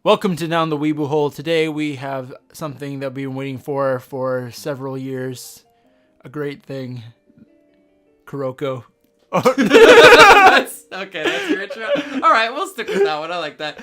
Welcome to Down the Weeble Hole. Today we have something that we've been waiting for several years. A great thing. Kuroko. That's your intro. All right, we'll stick with that one. I like that.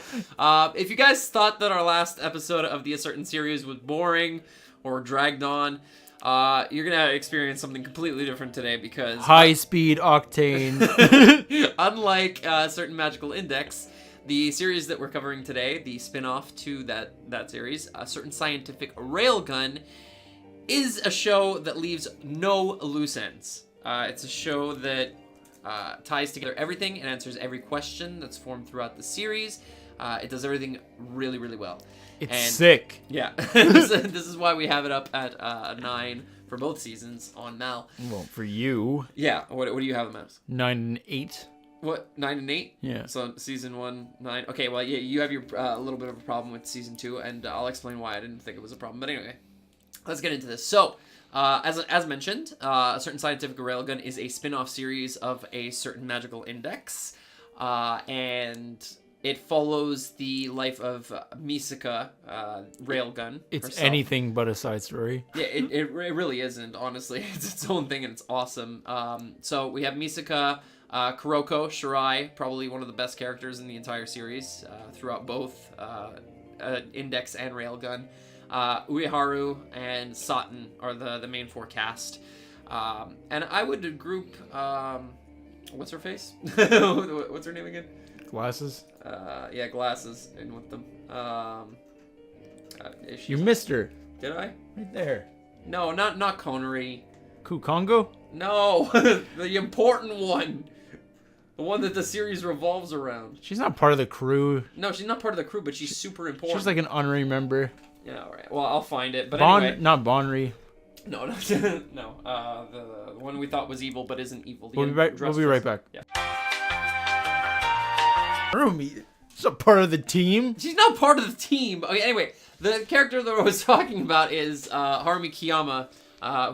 If you guys thought that our last episode of the A Certain Series was boring or dragged on, you're going to experience something completely different today because... High-speed octane. Unlike A Certain Magical Index, the series that we're covering today, the spin-off to that series, A Certain Scientific Railgun, is a show that leaves no loose ends. It's a show that ties together everything and answers every question that's formed throughout the series. It does everything really, really well. It's sick. Yeah. This is why we have it up at a 9 for both seasons on Mal. Well, for you. Yeah. What do you have them as? 9 and 8. What, 9 and 8? Yeah. So season 1, 9. Okay, well, yeah, you have your a little bit of a problem with season 2, and I'll explain why I didn't think it was a problem. But anyway, let's get into this. So, as mentioned, A Certain Scientific Railgun is a spin-off series of A Certain Magical Index, and it follows the life of Misaka, Railgun. It's herself. anything but a side story. Yeah, it really isn't, honestly. It's its own thing, and it's awesome. So we have Misaka, Kuroko, Shirai, probably one of the best characters in the entire series, throughout both Index and Railgun. Ueharu and Satan are the main four cast. And I would group, what's her face? What's her name again? Glasses? Yeah, Glasses in with them. You missed her. Did I? Right there. No, not Connery. Kukongo? No, the important one. The one that the series revolves around. She's not part of the crew. No, she's not part of the crew, but she's super important. She's like an honorary member. Yeah, all right. Well, I'll find it. But anyway. Not Bonry. No. The one we thought was evil, but isn't evil. We'll be right back. Yeah. Rumi, she's a part of the team. She's not part of the team. Okay, anyway, the character that I was talking about is Harumi Kioma,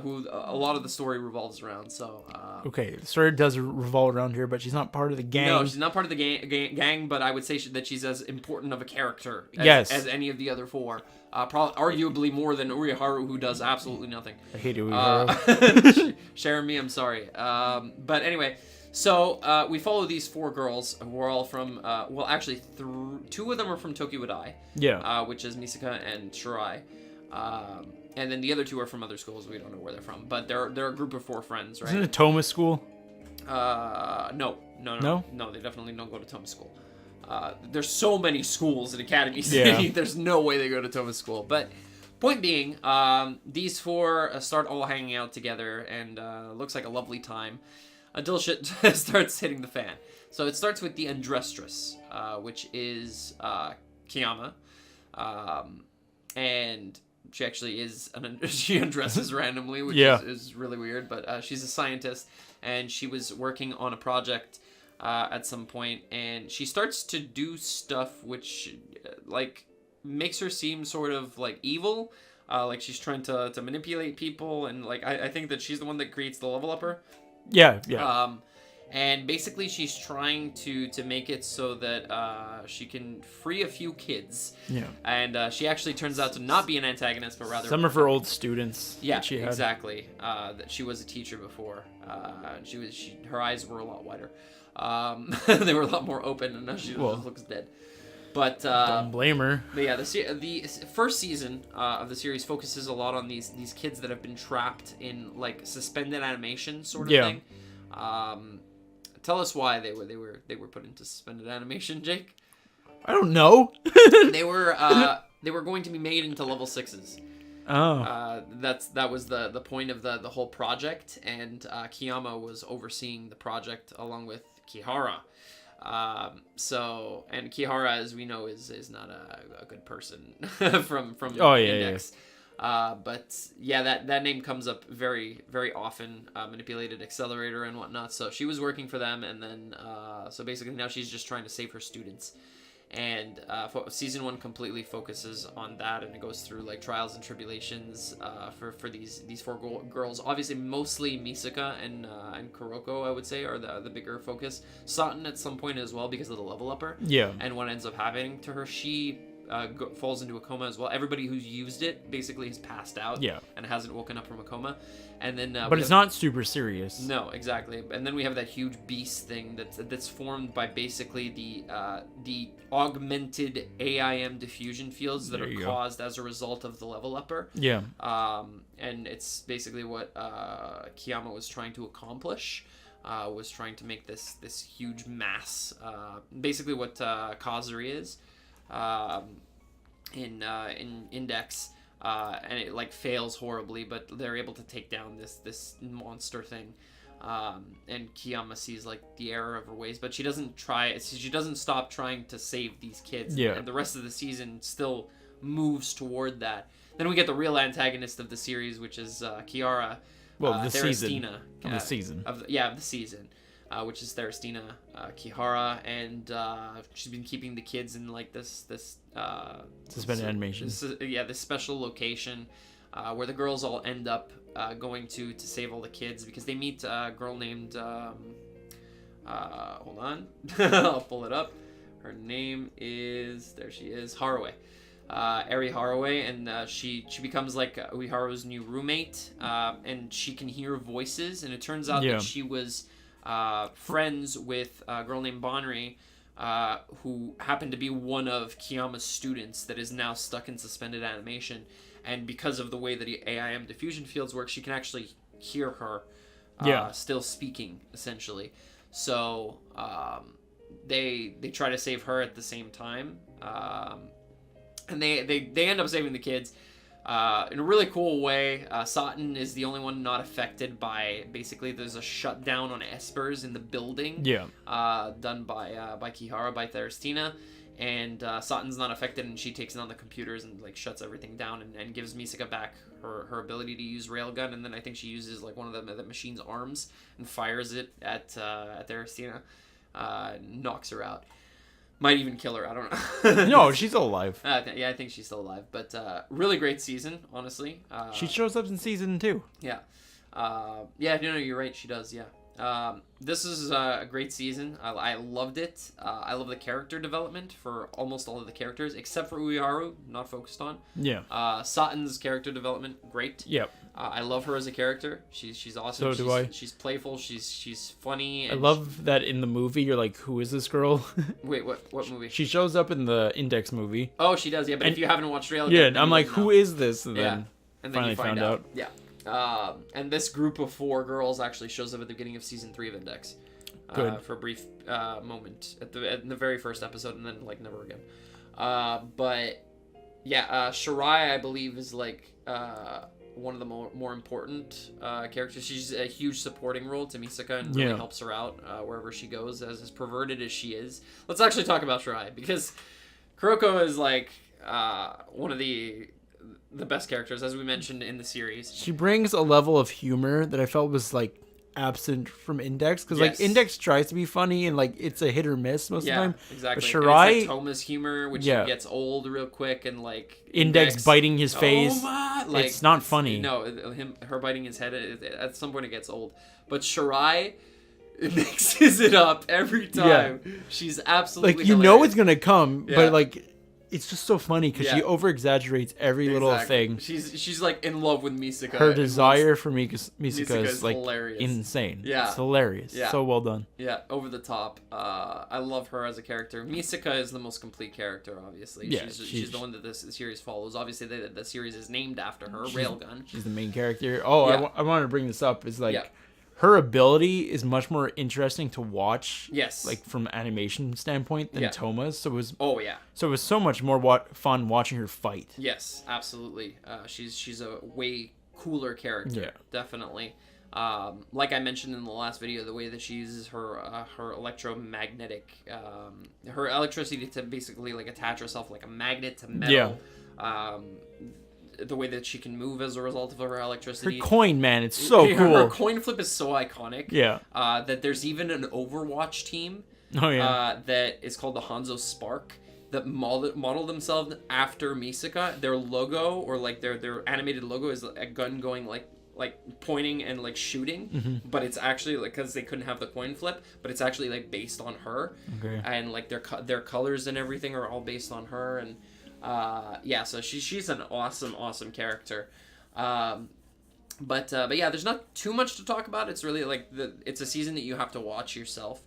who a lot of the story revolves around. So. Okay, the story does revolve around here, but she's not part of the gang. No, she's not part of the gang, but I would say that she's as important of a character as any of the other four. Probably, arguably more than Ueharu, who does absolutely nothing. I hate Ueharu. Sharon me, I'm sorry. But anyway, so we follow these four girls who are all from, well, actually, two of them are from Tokyo Wadai. Yeah. Which is Misaka and Shirai. And then the other two are from other schools. We don't know where they're from, but they're a group of four friends, right? Isn't it Toma school? No. No, they definitely don't go to Toma school. There's so many schools in Academy City. Yeah. There's no way they go to Toma school. But point being, these four start all hanging out together, and looks like a lovely time until shit starts hitting the fan. So it starts with the Undresstress, which is Kioma, and she actually is she undresses randomly, which is really weird, but she's a scientist, and she was working on a project at some point, and she starts to do stuff which like makes her seem sort of like evil, like she's trying to manipulate people, and like I think that she's the one that creates the level upper. Yeah. And basically she's trying to make it so that she can free a few kids. Yeah. And she actually turns out to not be an antagonist, but rather... Some of her old students. Yeah, exactly. That she was a teacher before. Her eyes were a lot wider. They were a lot more open, and now she just looks dead. But don't blame her. But yeah, the first season of the series focuses a lot on these kids that have been trapped in like suspended animation sort of thing. Tell us why they were put into suspended animation, Jake. I don't know. They were going to be made into level 6s. Oh. That was the point of the whole project, and Kioma was overseeing the project along with Kiara. And Kiara, as we know, is not a good person from Index. Yeah. But yeah, that name comes up very, very often, manipulated accelerator and whatnot. So she was working for them, and then, so basically now she's just trying to save her students. And season 1 completely focuses on that, and it goes through like trials and tribulations for these four girls. Obviously, mostly Misaka and Kuroko, I would say, are the bigger focus. Satan at some point as well because of the level upper. Yeah. And what ends up happening to her, she falls into a coma as well. Everybody who's used it basically has passed out. Yeah. And hasn't woken up from a coma. And then, but it's not super serious. No, exactly. And then we have that huge beast thing that's formed by basically the augmented AIM diffusion fields that are caused as a result of the level upper. Yeah. And it's basically what Chioma was trying to accomplish. Was trying to make this huge mass, basically what Kazuri is in Index. And it like fails horribly, but they're able to take down this monster thing. And Chioma sees like the error of her ways, but she doesn't stop trying to save these kids. Yeah. And the rest of the season still moves toward that. Then we get the real antagonist of the series, which is Kiara. Well, the Theristina, season. Of the season. Which is Theristina Kihara, and she's been keeping the kids in like this suspended animation. This special location where the girls all end up going to save all the kids because they meet a girl named hold on, I'll pull it up. Her name is Haraway. Eri Haraway, and she becomes like Ueharu's new roommate, and she can hear voices, and it turns out that she was friends with a girl named Bonri, who happened to be one of Kioma's students that is now stuck in suspended animation. And because of the way that the AIM diffusion fields work, she can actually hear her still speaking, essentially. So they try to save her at the same time. And they end up saving the kids. In a really cool way. Satan is the only one not affected by, basically, there's a shutdown on espers in the building. Yeah. Done by Kihara, by Theristina. And Satan's not affected, and she takes it on the computers and like shuts everything down and gives Misaka back her ability to use Railgun. And then I think she uses like one of the machine's arms and fires it at Theristina. Knocks her out. Might even kill her. I don't know. No, she's still alive. I think she's still alive. But really great season, honestly. She shows up in season 2. Yeah. No, you're right. She does, yeah. This is a great season. I loved it. I love the character development for almost all of the characters, except for Ueharu, not focused on. Yeah. Satan's character development, great. Yep. I love her as a character. She's awesome. So do I. She's playful. She's funny. I love that in the movie you're like, who is this girl? Wait, what movie? She shows up in the Index movie. Oh, she does. Yeah, but if you haven't watched Railgun, yeah, I'm like, who is this? And then finally you find found out. Yeah. And this group of 4 girls actually shows up at the beginning of season 3 of Index. Good. For a brief moment in the very first episode, and then like never again. But yeah, Shirai, I believe, is like one of the more important characters. She's a huge supporting role to Misaka and really helps her out wherever she goes, as perverted as she is. Let's actually talk about Shirai, because Kuroko is like one of the best characters, as we mentioned in the series. She brings a level of humor that I felt was like absent from Index, because like Index tries to be funny and like it's a hit or miss most of the time. Exactly. But Shirai, and it's like Toma's humor, which gets old real quick, and like Index biting his face. Like, it's not funny. No, her biting his head, at some point it gets old. But Shirai mixes it up every time. Yeah. She's absolutely like, you hilarious. know it's gonna come, but like it's just so funny because she over exaggerates every little thing. She's like in love with Misaka. Her desire for Misaka is like hilarious. Insane. Yeah, it's hilarious. Yeah. So well done. Yeah, over the top. I love her as a character. Misaka is the most complete character, obviously. Yeah, she's the one that this series follows. Obviously, the series is named after her. Railgun. She's the main character. Oh, yeah. I wanted to bring this up. Is like. Yeah. Her ability is much more interesting to watch, like from animation standpoint, than Toma's. So it was. Oh yeah. So it was so much more fun watching her fight. Yes, absolutely. She's a way cooler character, definitely. Like I mentioned in the last video, the way that she uses her electromagnetic, her electricity to basically like attach herself like a magnet to metal. Yeah. The way that she can move as a result of her electricity. Her coin, man, it's so cool. Her coin flip is so iconic. Yeah. That there's even an Overwatch team. Oh yeah. That is called the Hanzo Spark, that model themselves after Misaka. Their logo, or like their animated logo, is a gun going like pointing and like shooting, but it's actually like, because they couldn't have the coin flip, but it's actually like based on her. Okay. And like their colors and everything are all based on her. And So she's an awesome character. But yeah, there's not too much to talk about. It's really like it's a season that you have to watch yourself.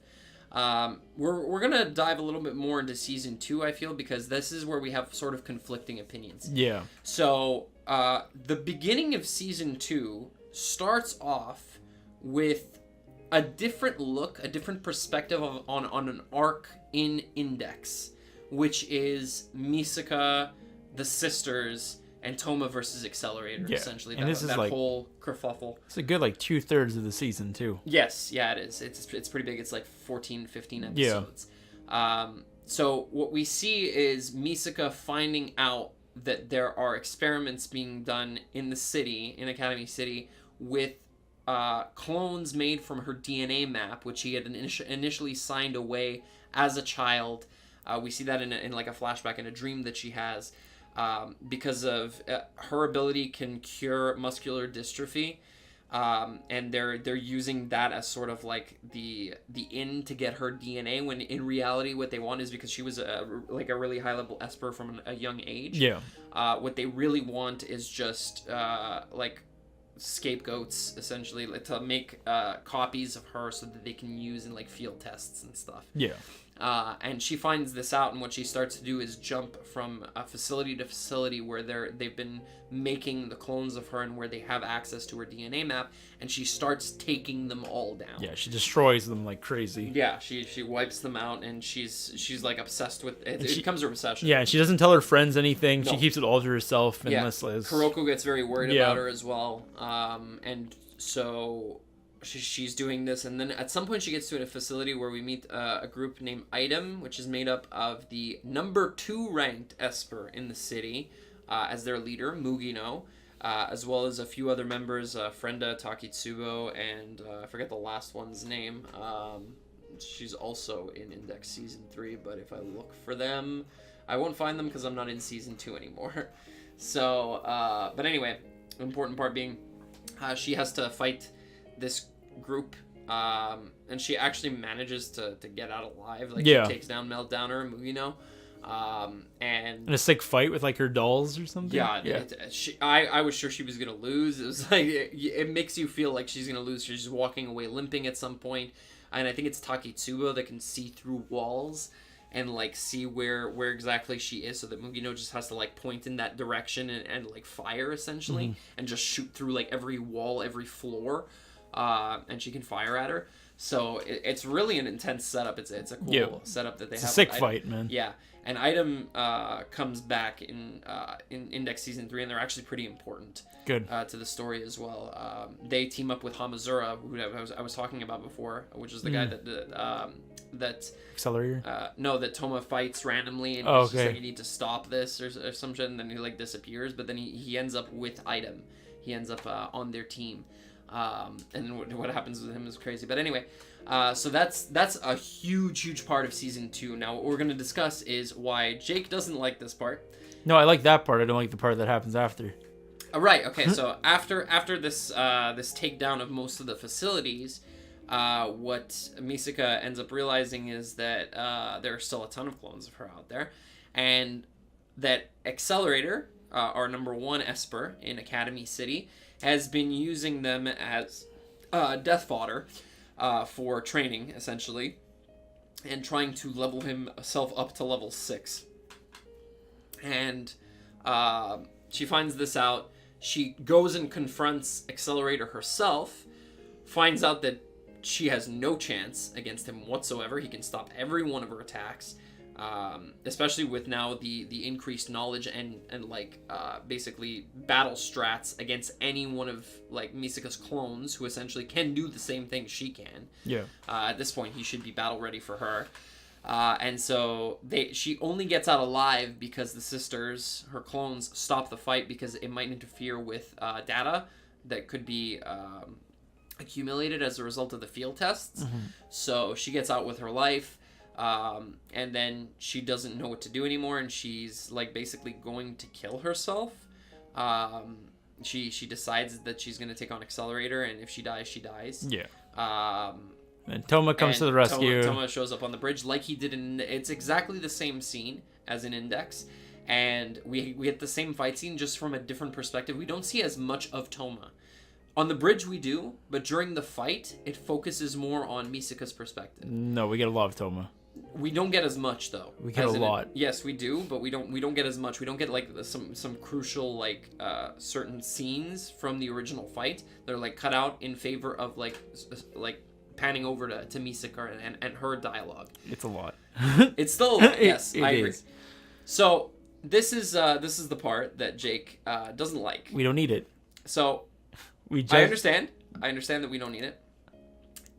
We're gonna dive a little bit more into season 2, I feel, because this is where we have sort of conflicting opinions. Yeah. So the beginning of season 2 starts off with a different look, a different perspective on an arc in Index, which is Misaka, the sisters, and Toma versus Accelerator, essentially. And this is like whole kerfuffle. It's a good 2/3 of the season too. Yes, yeah, it is. It's pretty big. It's like 14, 15 episodes. Yeah. So what we see is Misaka finding out that there are experiments being done in the city, in Academy City, with clones made from her DNA map, which she had initially signed away as a child. We see that in like a flashback in a dream that she has. Because of her ability can cure muscular dystrophy, and they're using that as sort of like the in to get her DNA, when in reality what they want is, because she was a really high level Esper from a young age. Yeah. What they really want is just like scapegoats, essentially, to make copies of her so that they can use in like field tests and stuff. Yeah. And she finds this out, and what she starts to do is jump from facility to facility where they've been making the clones of her and where they have access to her DNA map, and she starts taking them all down. Yeah, she destroys them like crazy. Yeah, she wipes them out, and she's like obsessed with it. It becomes her obsession. Yeah, she doesn't tell her friends anything. No. She keeps it all to herself. Unless Kuroko gets very worried about her as well. And so she's doing this, and then at some point she gets to a facility where we meet a group named Item, which is made up of the number 2 ranked Esper in the city, as their leader, Mugino, as well as a few other members, Frenda, Takitsubo, and I forget the last one's name. She's also in Index Season 3, but if I look for them, I won't find them because I'm not in Season 2 anymore. So, but anyway, important part being she has to fight this group, and she actually manages to get out alive. She takes down Meltdowner, Mugino, and in a sick fight with like her dolls or something. Yeah. I was sure she was gonna lose. It was like it makes you feel like she's gonna lose. She's walking away limping at some point, and I think it's Takitsubo that can see through walls and like see where exactly she is, so that Mugino just has to like point in that direction and like fire essentially, and just shoot through like every wall, every floor. And she can fire at her. So it's really an intense setup. It's a cool setup that they have. It's a sick fight, man. Yeah, and Item comes back in Index Season 3, and they're actually pretty important. Good. To the story as well. They team up with Hamazura, who I was talking about before, which is the guy that Accelerator? No, that Toma fights randomly, and he's just like, you need to stop this or some shit, and then he like disappears, but then he ends up with Item. He ends up on their team. And what happens with him is crazy. But anyway, so that's a huge part of Season 2. Now, what we're going to discuss is why Jake doesn't like this part. No, I like that part. I don't like the part that happens after. Right. Okay. So after this this takedown of most of the facilities, what Misaka ends up realizing is that there are still a ton of clones of her out there, and that Accelerator, our number 1 Esper in Academy City, has been using them as death fodder for training, essentially, and trying to level himself up to level 6. And she finds this out. She goes and confronts Accelerator herself, finds out that she has no chance against him whatsoever. He can stop every one of her attacks. Especially with now the increased knowledge and like basically battle strats against any one of like Misaka's clones, who essentially can do the same thing she can. Yeah. At this point, he should be battle ready for her. And so she only gets out alive because the sisters, her clones, stop the fight because it might interfere with data that could be accumulated as a result of the field tests. So she gets out with her life. And then she doesn't know what to do anymore, and she's like basically going to kill herself. She decides that she's going to take on Accelerator, and if she dies, she dies. Yeah. And Toma comes to the rescue. Toma shows up on the bridge like he did in... It's exactly the same scene as in Index. and we get the same fight scene just from a different perspective. We don't see as much of Toma. On the bridge we do, but during the fight, it focuses more on Misaka's perspective. No, we get a lot of Toma. We don't get as much though. We get a lot. Yes, we do, but we don't get as much. We don't get like some crucial like certain scenes from the original fight. They're like cut out in favor of like panning over to Misaka and her dialogue. It's a lot. It's still a lot. Yes, it I agree. is. So this is the part that Jake doesn't like. We don't need it. So I understand that we don't need it.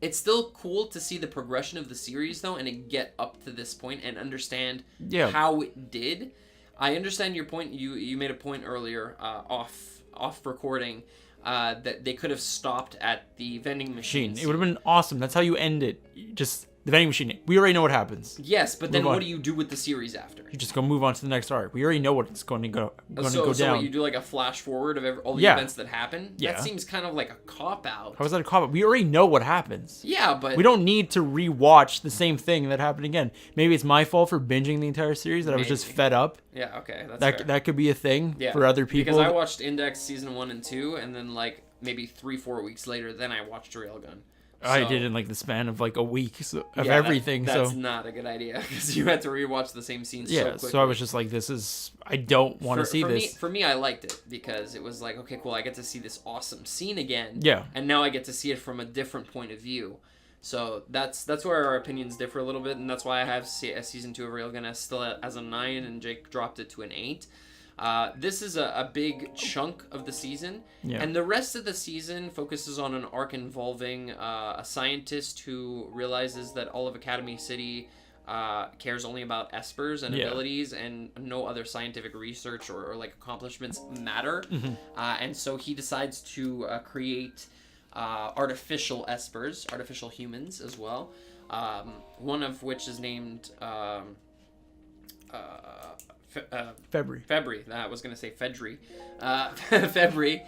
It's still cool to see the progression of the series, though, and it get up to this point and understand how it did. I understand your point. You made a point earlier, off recording, that they could have stopped at the vending machine. It would have been awesome. That's how you end it. Just the vending machine. We already know what happens. Yes, but then what do you do with the series after? You just go move on to the next arc. We already know what's going to go down. So what, you do like a flash forward of all the events that happen? Yeah. That seems kind of like a cop-out. How is that a cop-out? We already know what happens. Yeah, but... we don't need to rewatch the same thing that happened again. Maybe it's my fault for binging the entire series, that I was just fed up. Yeah, okay, that's fair. That could be a thing for other people. Because I watched Index Season 1 and 2, and then like maybe 3-4 weeks later, then I watched Railgun. I did in like the span of like a week of everything. That's not a good idea because you had to rewatch the same scenes so quickly. So I was just like, I don't want to see this. For me, I liked it because it was like, okay, cool, I get to see this awesome scene again. Yeah. And now I get to see it from a different point of view. So that's where our opinions differ a little bit, and that's why I have Season 2 of Railgun still as a 9, and Jake dropped it to an 8. This is a big chunk of the season, and the rest of the season focuses on an arc involving a scientist who realizes that all of Academy City cares only about espers and abilities, and no other scientific research or like accomplishments matter. And so he decides to create artificial espers, artificial humans as well. One of which is named February. I was going to say Fedri. February,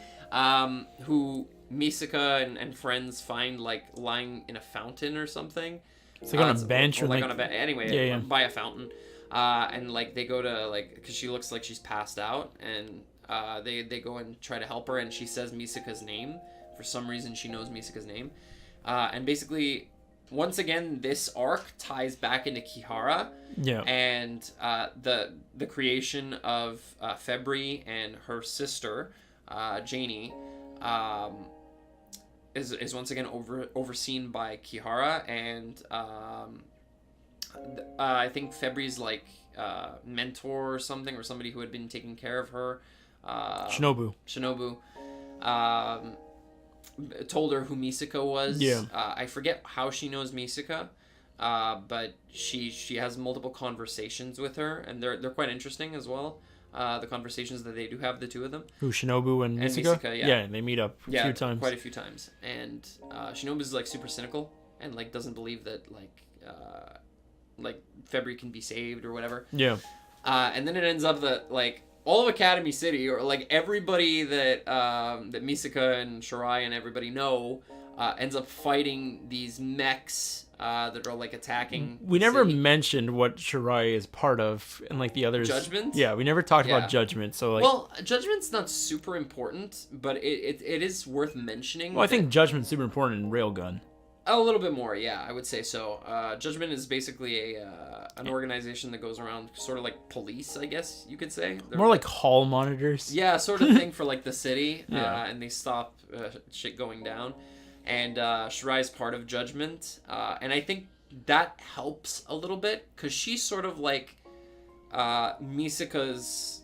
who Misaka and friends find like lying in a fountain or something. It's like on a bench or like on a bench. Anyway, by a fountain. And like they go to like, because she looks like she's passed out, and they go and try to help her, and she says Misaka's name. For some reason, she knows Misaka's name. And basically, once again, this arc ties back into Kiara. Yeah. And the creation of February and her sister, Janie, is once again overseen by Kiara, and I think February's like mentor or something, or somebody who had been taking care of her. Shinobu. Told her who Misaka was. Yeah. I forget how she knows Misaka, but she has multiple conversations with her, and they're quite interesting as well. The conversations that they do have, the two of them. Who, Shinobu and Misaka? Yeah, they meet up a few times. Quite a few times. And Shinobu's like super cynical and like doesn't believe that like February can be saved or whatever. Yeah. And then it ends up that like all of Academy City, or like everybody that Misaka and Shirai and everybody know, ends up fighting these mechs that are like attacking. We never mentioned what Shirai is part of, and like the others. Judgment? Yeah, we never talked about Judgment. So like, well, Judgment's not super important, but it is worth mentioning. Well, I think Judgment's super important in Railgun. A little bit more, yeah, I would say so. Judgment is basically an organization that goes around, sort of like police, I guess you could say. They're more like hall monitors. Yeah, sort of thing for like the city, and they stop shit going down. And Shirai's part of Judgment, and I think that helps a little bit, because she's sort of like Misaka's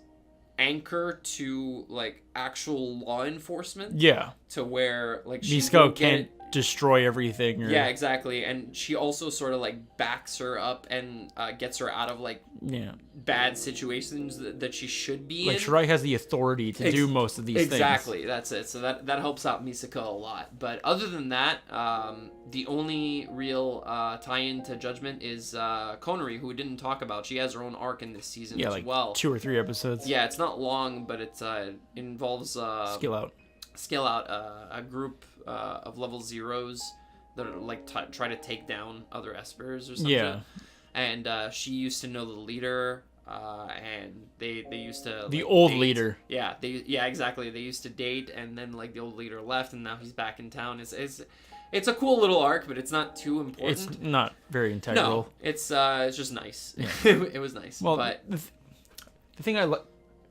anchor to like actual law enforcement. Yeah. To where like Misaka can't destroy everything. Yeah, exactly. And she also sort of like backs her up and gets her out of like bad situations that she should be in. Like Shirai has the authority to do most of these things. Exactly, that's it. So that helps out Misaka a lot. But other than that, the only real tie-in to Judgment is Konori, who we didn't talk about. She has her own arc in this season as well. 2 or 3 episodes. Yeah, it's not long, but it involves Skill Out, a group of level 0s that are like try to take down other espers or something. Yeah. And she used to know the leader and they used to the like, old date. leader. Yeah, exactly. They used to date, and then like the old leader left, and now he's back in town. It's a cool little arc, but it's not too important. It's not very integral. No, it's just nice. Yeah. It was nice. Well, but the thing I like.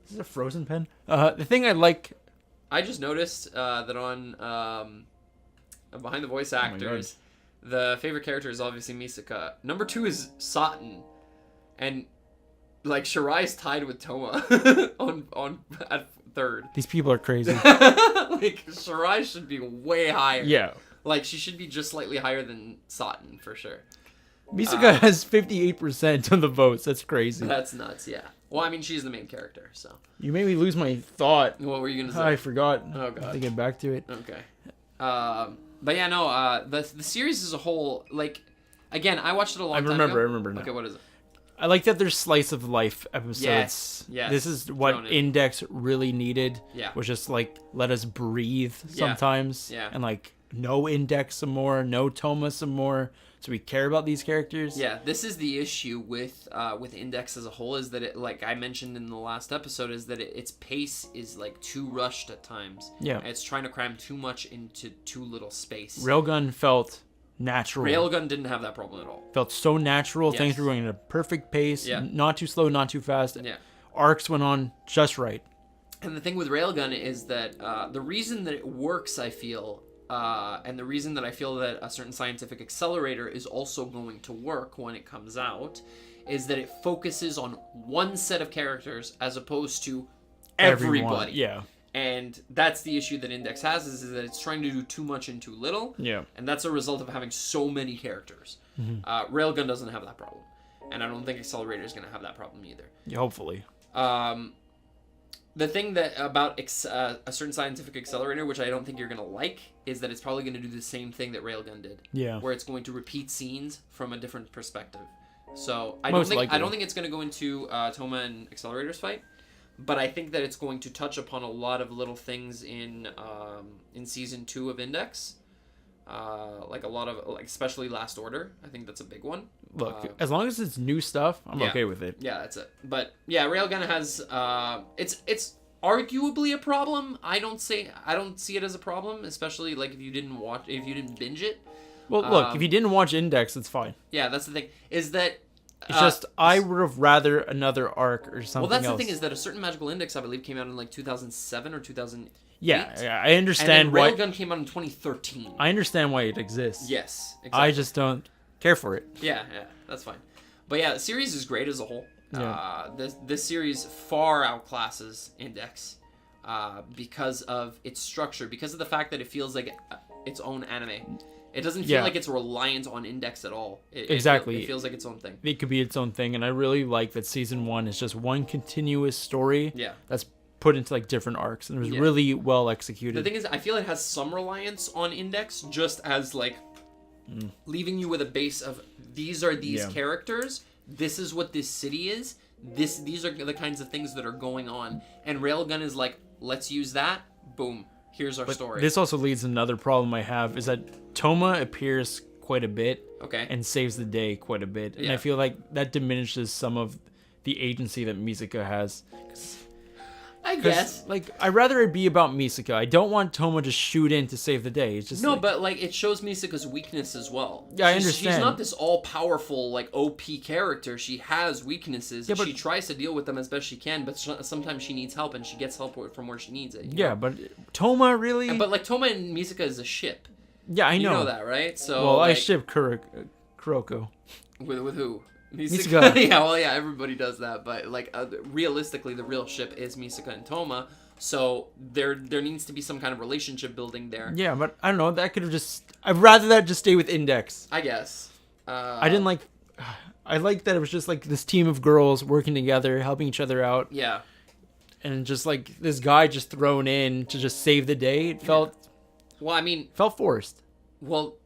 Is this a Frozen pen? The thing I like. I just noticed that on behind the voice actors, the favorite character is obviously Misaka. Number 2 is Satan, and like Shirai's tied with Toma on at 3rd. These people are crazy. Like Shirai should be way higher. Yeah. Like she should be just slightly higher than Satan for sure. Misaka has 58% of the votes. That's crazy. That's nuts. Yeah. Well, I mean, she's the main character, so. You made me lose my thought. What were you gonna say? I forgot. Oh god. I have to get back to it. Okay. But yeah, no. The series as a whole, like, again, I watched it a long time ago. I remember now. Okay, what is it? I like that there's slice of life episodes. Yes. This is what Index really needed. Yeah. Was just like let us breathe sometimes. Yeah. And like no Index some more, no Toma some more. So we care about these characters. Yeah, this is the issue with Index as a whole, is that it, like I mentioned in the last episode, is that its pace is like too rushed at times. Yeah. It's trying to cram too much into too little space. Railgun felt natural. Railgun didn't have that problem at all. Felt so natural. Things were going at a perfect pace. Yeah. Not too slow, not too fast. Yeah. Arcs went on just right. And the thing with Railgun is that the reason that it works, I feel, and the reason that I feel that A Certain Scientific Accelerator is also going to work when it comes out, is that it focuses on one set of characters as opposed to everybody. Everyone. Yeah. And that's the issue that Index has, is that it's trying to do too much and too little. Yeah. And that's a result of having so many characters. Mm-hmm. Railgun doesn't have that problem. And I don't think Accelerator is going to have that problem either. Yeah, hopefully. The thing that about A Certain Scientific Accelerator, which I don't think you're going to like, is that it's probably going to do the same thing that Railgun did. Yeah. Where it's going to repeat scenes from a different perspective. So I don't think it's going to go into Toma and Accelerator's fight, but I think that it's going to touch upon a lot of little things in season 2 of Index. Like a lot of, like especially Last Order. I think that's a big one. Look, as long as it's new stuff, I'm okay with it. Yeah, that's it. But yeah, Railgun has it's arguably a problem. I don't see it as a problem, especially like if you didn't binge it. Well, look, if you didn't watch Index, it's fine. Yeah, that's the thing. Is that it's just I would have rather another arc or something. Well, that's else. the thing, is that A Certain Magical Index, I believe, came out in like 2007 or 2008. Yeah, I understand why. Railgun came out in 2013. I understand why it exists. Yes, exactly. I just don't care for it. Yeah, that's fine. But yeah, the series is great as a whole. Yeah. This series far outclasses Index because of its structure, because of the fact that it feels like its own anime. It doesn't feel like it's reliant on Index at all. Exactly. It feels like its own thing. It could be its own thing, and I really like that season 1 is just one continuous story. Yeah. That's put into like different arcs, and it was really well executed. The thing is, I feel it has some reliance on Index, just as like leaving you with a base of these are these characters. This is what this city is. These are the kinds of things that are going on. And Railgun is like, let's use that. Boom. Here's our story. This also leads to another problem I have, is that Toma appears quite a bit. Okay. And saves the day quite a bit. And I feel like that diminishes some of the agency that Misaka has. I guess. Like, I'd rather it be about Misaka. I don't want Toma to shoot in to save the day. It's just but like it shows Misaka's weakness as well. Yeah, I understand. She's not this all-powerful, like, OP character. She has weaknesses. Yeah, but she tries to deal with them as best she can, but sometimes she needs help, and she gets help from where she needs it. You know? But Toma really... But, like, Toma and Misaka is a ship. Yeah, I know. You know that, right? So. Well, I ship Kuroko. With who? Misaka. Yeah, everybody does that, but like realistically, the real ship is Misaka and Toma. So there needs to be some kind of relationship building there. Yeah, but I don't know. That could have just. I'd rather that just stay with Index. I guess. I didn't like. I liked that it was just like this team of girls working together, helping each other out. Yeah. And just like this guy just thrown in to just save the day. It felt. Well, I mean. Felt forced. Well.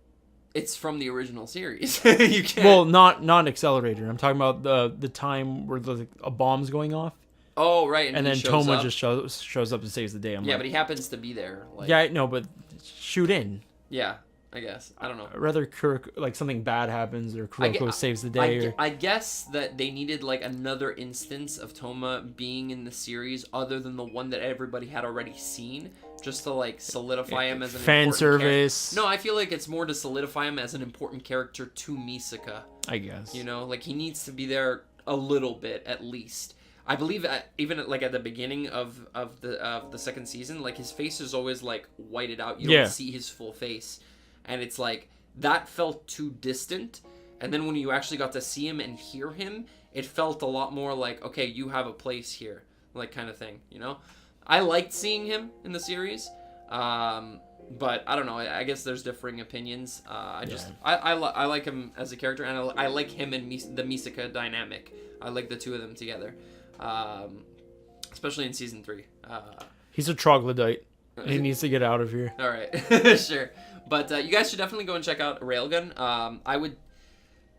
It's from the original series. You can't. Well, not Accelerator. I'm talking about the time where a bomb's going off. Oh, right. And then Toma just shows up and saves the day. But he happens to be there. Like... Yeah, no, but shoot in. Yeah. I guess. I don't know. Rather Kuroko, like something bad happens or Kuroko saves the day. I guess that they needed like another instance of Toma being in the series other than the one that everybody had already seen, just to like solidify him as an fan service. No, I feel like it's more to solidify him as an important character to Misaka. I guess. You know, like he needs to be there a little bit at least. I believe even like at the beginning of the second season, like his face is always like whited out. You don't see his full face, and it's like that felt too distant. And then when you actually got to see him and hear him, it felt a lot more like, okay, you have a place here, like kind of thing. You know, I liked seeing him in the series, but I don't know. I guess there's differing opinions. I like him as a character, and I like him and the Misaka dynamic. I like the two of them together. Especially in season 3. He's a troglodyte. He needs to get out of here. All right, sure. But you guys should definitely go and check out Railgun. I would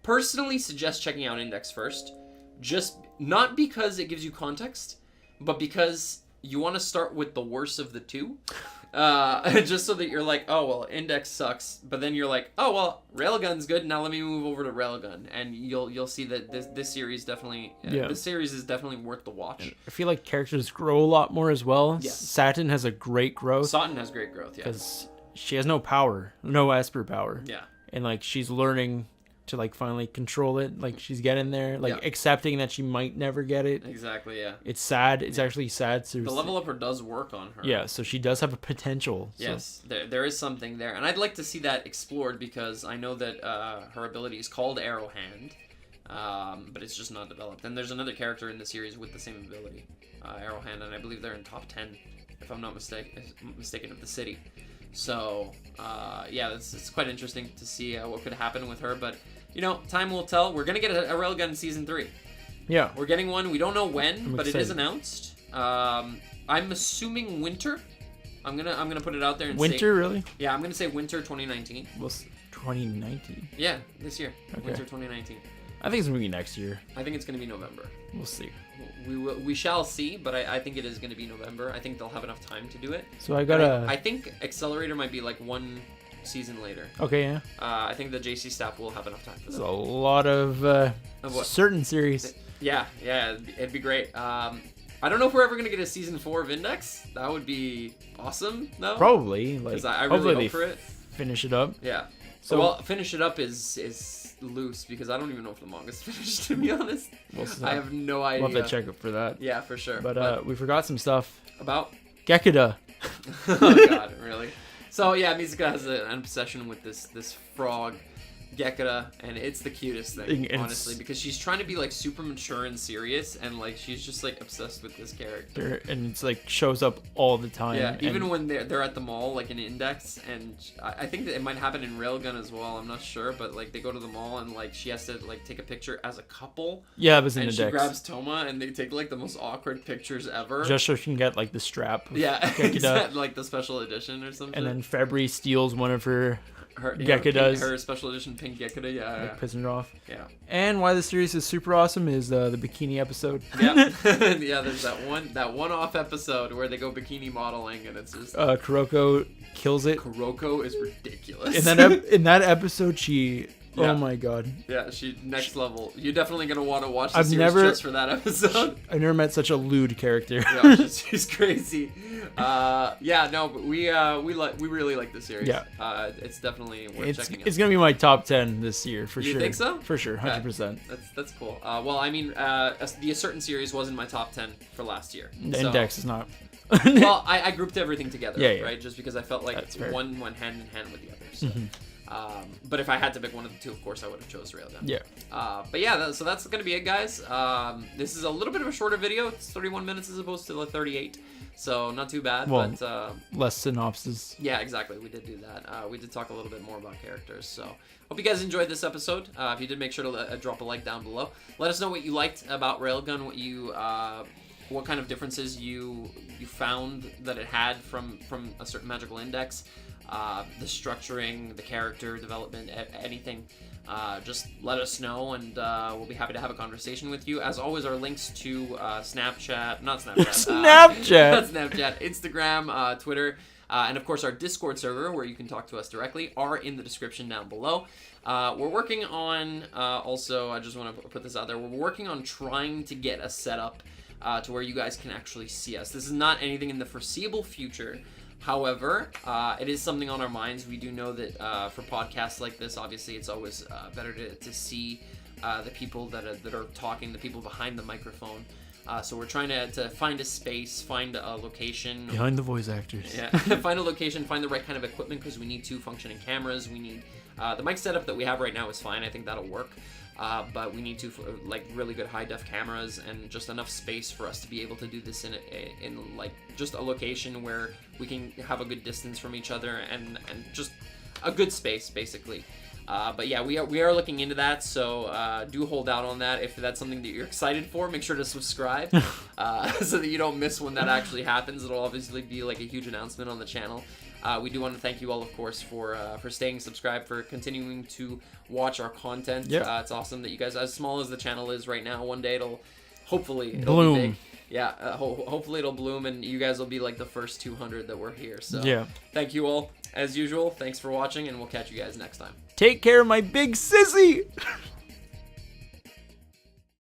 personally suggest checking out Index first, just not because it gives you context, but because you want to start with the worst of the two. Just so that you're like, oh well, Index sucks, but then you're like, oh well, Railgun's good. Now let me move over to Railgun, and you'll see that this series definitely this series is definitely worth the watch. I feel like characters grow a lot more as well. Yes. Satin has a great growth. Satin has great growth, yeah, because she has no power, no Esper power. Yeah, and like she's learning to like finally control it. Like she's getting there, like accepting that she might never get it. Exactly, yeah. It's sad. It's actually sad. The level upper does work on her. Yeah, so she does have a potential. So. Yes, there is something there, and I'd like to see that explored because I know that her ability is called Arrow Hand, but it's just not developed. And there's another character in the series with the same ability, Arrow Hand, and I believe they're in top 10, if I'm not mistaken, of the city. So it's quite interesting to see what could happen with her, but. You know, time will tell. We're gonna get a Railgun in season 3. Yeah, we're getting one. We don't know when, but it is announced. I'm assuming winter. I'm gonna put it out there and winter, say, really? Yeah, I'm gonna say winter 2019. Well, 2019. Yeah, this year. Okay. Winter 2019. I think it's gonna be next year. I think it's gonna be November. We'll see. We shall see, but I think it is gonna be November. I think they'll have enough time to do it. So I think Accelerator might be like one season later. Okay, yeah. I think the JC staff will have enough time for that. There's a lot of certain series. Yeah, it'd be great. I don't know if we're ever gonna get a season 4 of Index. That would be awesome, though. Probably, like I really hope for it. Finish it up. Yeah. So well, finish it up is loose because I don't even know if the manga's finished. To be honest, I have no idea. We'll have to check up for that. Yeah, for sure. But we forgot some stuff about Gekida. Oh God, really? So yeah, Misaka has an obsession with this frog, Gekida, and it's the cutest thing, honestly, because she's trying to be like super mature and serious, and like she's just like obsessed with this character. And it's like shows up all the time. Yeah, even when they're at the mall, like in Index, and I think that it might happen in Railgun as well. I'm not sure, but like they go to the mall and like she has to like take a picture as a couple. Yeah, it was in Index. And she grabs Toma, and they take like the most awkward pictures ever. Just so she can get like the strap. Yeah, exactly, like the special edition or something. And then February steals one of her Gekidas. Her special edition pink Gekida, like pissing her off. Yeah. And why the series is super awesome is the Bikini episode. Yeah. Yeah, there's that one-off episode where they go bikini modeling, and it's just Kuroko kills it. Kuroko is ridiculous. In that episode, she. Yeah. Oh my God. Yeah, she next level. You're definitely gonna want to watch the series just for that episode. I never met such a lewd character. Yeah, she's crazy. Yeah, no, but we really like the series. Yeah. It's definitely worth checking out. It's gonna be my top 10 this year for sure. You think so? For sure, 100%. That's cool. Well, I mean, the A Certain series was in my top 10 for last year. The Index is not. Well, I grouped everything together, yeah. right? Just because I felt like one went hand in hand with the other. So. Mm-hmm. But if I had to pick one of the two, of course, I would have chose Railgun. Yeah. But yeah, so that's going to be it, guys. This is a little bit of a shorter video. It's 31 minutes as opposed to the 38. So not too bad. Well, but less synopsis. Yeah, exactly. We did do that. We did talk a little bit more about characters. So hope you guys enjoyed this episode. If you did, make sure to drop a like down below. Let us know what you liked about Railgun, what kind of differences you found that it had from a certain magical index. The structuring, the character development, anything, just let us know, and we'll be happy to have a conversation with you. As always, our links to Snapchat, not Instagram, Twitter, And of course, our Discord server, where you can talk to us directly, are in the description down below. We're working on, also, I just want to put this out there, we're working on trying to get a setup to where you guys can actually see us. This is not anything in the foreseeable future. However, it is something on our minds. We do know that for podcasts like this, obviously, it's always better to see the people that are talking, the people behind the microphone. So we're trying to find a space, find a location. Behind the voice actors. Yeah, find a location, find the right kind of equipment, because we need 2 functioning cameras. We need the mic setup that we have right now is fine. I think that'll work. But we need 2 like really good high def cameras and just enough space for us to be able to do this in like just a location where we can have a good distance from each other and just a good space basically. But yeah, we are looking into that, so do hold out on that. If that's something that you're excited for, make sure to subscribe so that you don't miss when that actually happens. It'll obviously be like a huge announcement on the channel. We do want to thank you all, of course, for staying subscribed, for continuing to watch our content. Yeah. It's awesome that you guys, as small as the channel is right now, one day it'll bloom. Be big. Yeah, hopefully it'll bloom, and you guys will be like the first 200 that were here. So yeah, thank you all as usual. Thanks for watching, and we'll catch you guys next time. Take care, my big sissy.